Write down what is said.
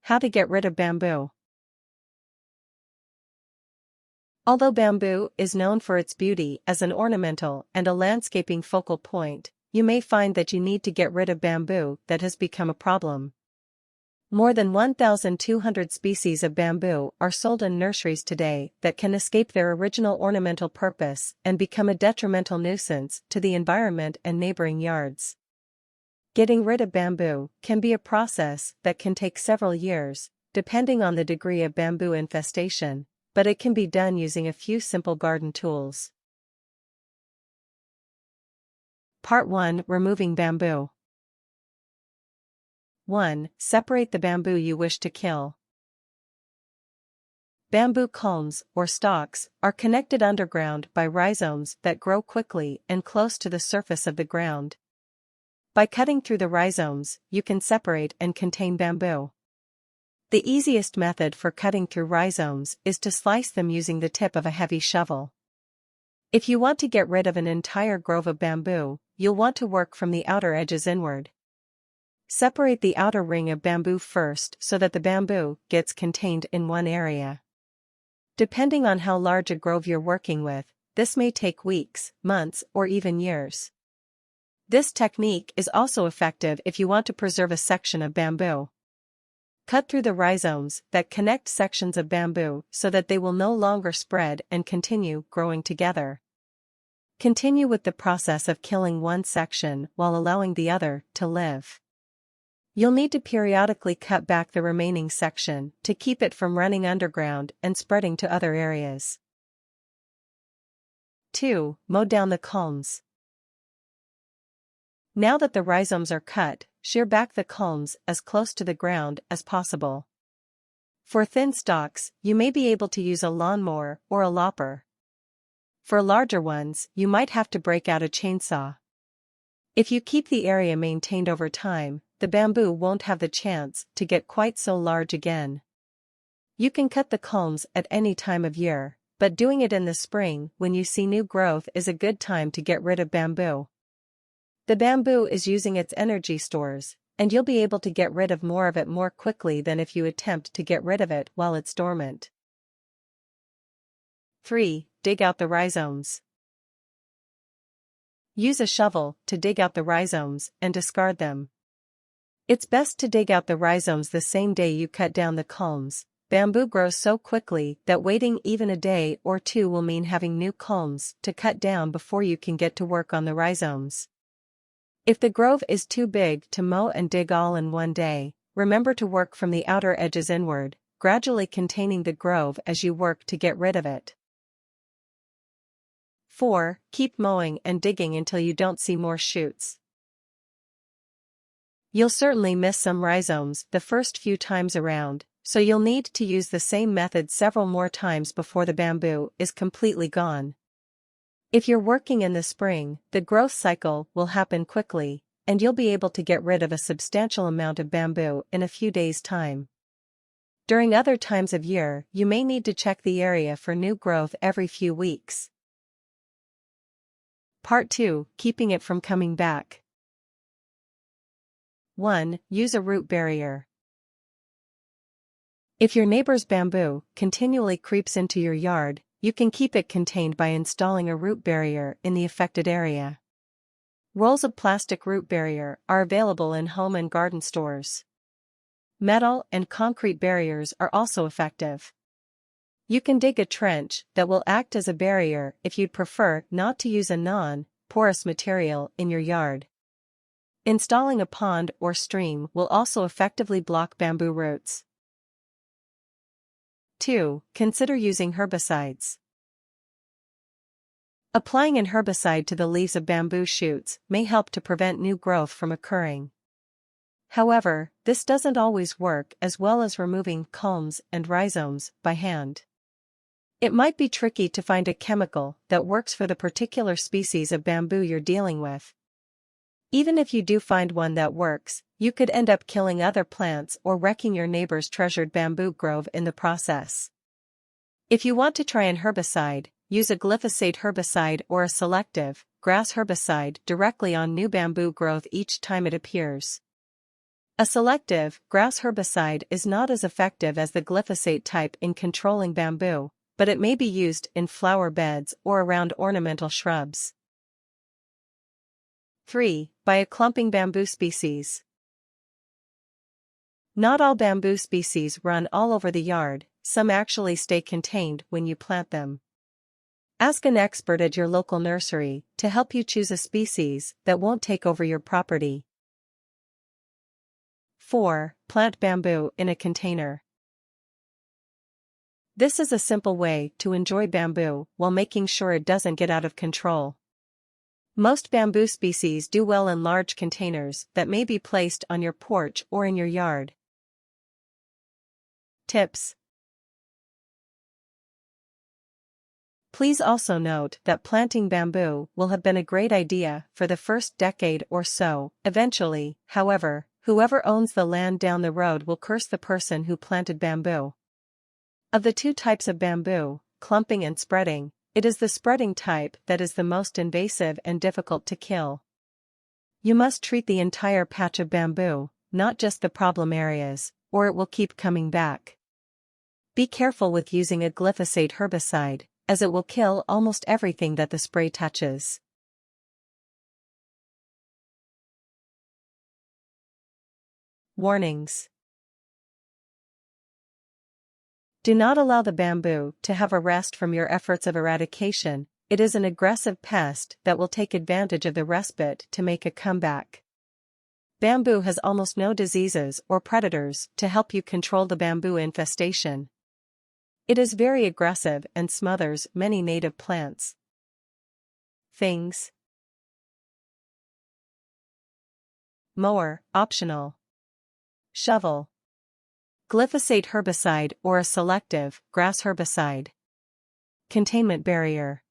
How to get rid of bamboo. Although bamboo is known for its beauty as an ornamental and a landscaping focal point, you may find that you need to get rid of bamboo that has become a problem. More than 1,200 species of bamboo are sold in nurseries today that can escape their original ornamental purpose and become a detrimental nuisance to the environment and neighboring yards. Getting rid of bamboo can be a process that can take several years, depending on the degree of bamboo infestation, but it can be done using a few simple garden tools. Part 1: Removing bamboo. 1. Separate the bamboo you wish to kill. Bamboo culms, or stalks, are connected underground by rhizomes that grow quickly and close to the surface of the ground. By cutting through the rhizomes, you can separate and contain bamboo. The easiest method for cutting through rhizomes is to slice them using the tip of a heavy shovel. If you want to get rid of an entire grove of bamboo, you'll want to work from the outer edges inward. Separate the outer ring of bamboo first so that the bamboo gets contained in one area. Depending on how large a grove you're working with, this may take weeks, months, or even years. This technique is also effective if you want to preserve a section of bamboo. Cut through the rhizomes that connect sections of bamboo so that they will no longer spread and continue growing together. Continue with the process of killing one section while allowing the other to live. You'll need to periodically cut back the remaining section to keep it from running underground and spreading to other areas. 2. Mow down the culms. Now that the rhizomes are cut, shear back the culms as close to the ground as possible. For thin stalks, you may be able to use a lawnmower or a lopper. For larger ones, you might have to break out a chainsaw. If you keep the area maintained over time, the bamboo won't have the chance to get quite so large again. You can cut the culms at any time of year, but doing it in the spring when you see new growth is a good time to get rid of bamboo. The bamboo is using its energy stores, and you'll be able to get rid of more of it more quickly than if you attempt to get rid of it while it's dormant. 3. Dig out the rhizomes. Use a shovel to dig out the rhizomes and discard them. It's best to dig out the rhizomes the same day you cut down the culms. Bamboo grows so quickly that waiting even a day or two will mean having new culms to cut down before you can get to work on the rhizomes. If the grove is too big to mow and dig all in one day, remember to work from the outer edges inward, gradually containing the grove as you work to get rid of it. 4. Keep mowing and digging until you don't see more shoots. You'll certainly miss some rhizomes the first few times around, so you'll need to use the same method several more times before the bamboo is completely gone. If you're working in the spring, the growth cycle will happen quickly, and you'll be able to get rid of a substantial amount of bamboo in a few days' time. During other times of year, you may need to check the area for new growth every few weeks. Part 2: Keeping it from coming back. 1. Use a root barrier. If your neighbor's bamboo continually creeps into your yard, you can keep it contained by installing a root barrier in the affected area. Rolls of plastic root barrier are available in home and garden stores. Metal and concrete barriers are also effective. You can dig a trench that will act as a barrier if you'd prefer not to use a non-porous material in your yard. Installing a pond or stream will also effectively block bamboo roots. 2. Consider using herbicides. Applying an herbicide to the leaves of bamboo shoots may help to prevent new growth from occurring. However, this doesn't always work as well as removing culms and rhizomes by hand. It might be tricky to find a chemical that works for the particular species of bamboo you're dealing with. Even if you do find one that works, you could end up killing other plants or wrecking your neighbor's treasured bamboo grove in the process. If you want to try an herbicide, use a glyphosate herbicide or a selective-grass herbicide directly on new bamboo growth each time it appears. A selective, grass herbicide is not as effective as the glyphosate type in controlling bamboo, but it may be used in flower beds or around ornamental shrubs. 3. Buy a clumping bamboo species. Not all bamboo species run all over the yard, some actually stay contained when you plant them. Ask an expert at your local nursery to help you choose a species that won't take over your property. 4. Plant bamboo in a container. This is a simple way to enjoy bamboo while making sure it doesn't get out of control. Most bamboo species do well in large containers that may be placed on your porch or in your yard. Tips. Please also note that planting bamboo will have been a great idea for the first decade or so. Eventually, however, whoever owns the land down the road will curse the person who planted bamboo. Of the two types of bamboo, clumping and spreading, it is the spreading type that is the most invasive and difficult to kill. You must treat the entire patch of bamboo, not just the problem areas, or it will keep coming back. Be careful with using a glyphosate herbicide, as it will kill almost everything that the spray touches. Warnings. Do not allow the bamboo to have a rest from your efforts of eradication. It is an aggressive pest that will take advantage of the respite to make a comeback. Bamboo has almost no diseases or predators to help you control the bamboo infestation. It is very aggressive and smothers many native plants. Things. Mower, optional. Shovel. Glyphosate herbicide or a selective, grass herbicide. Containment barrier.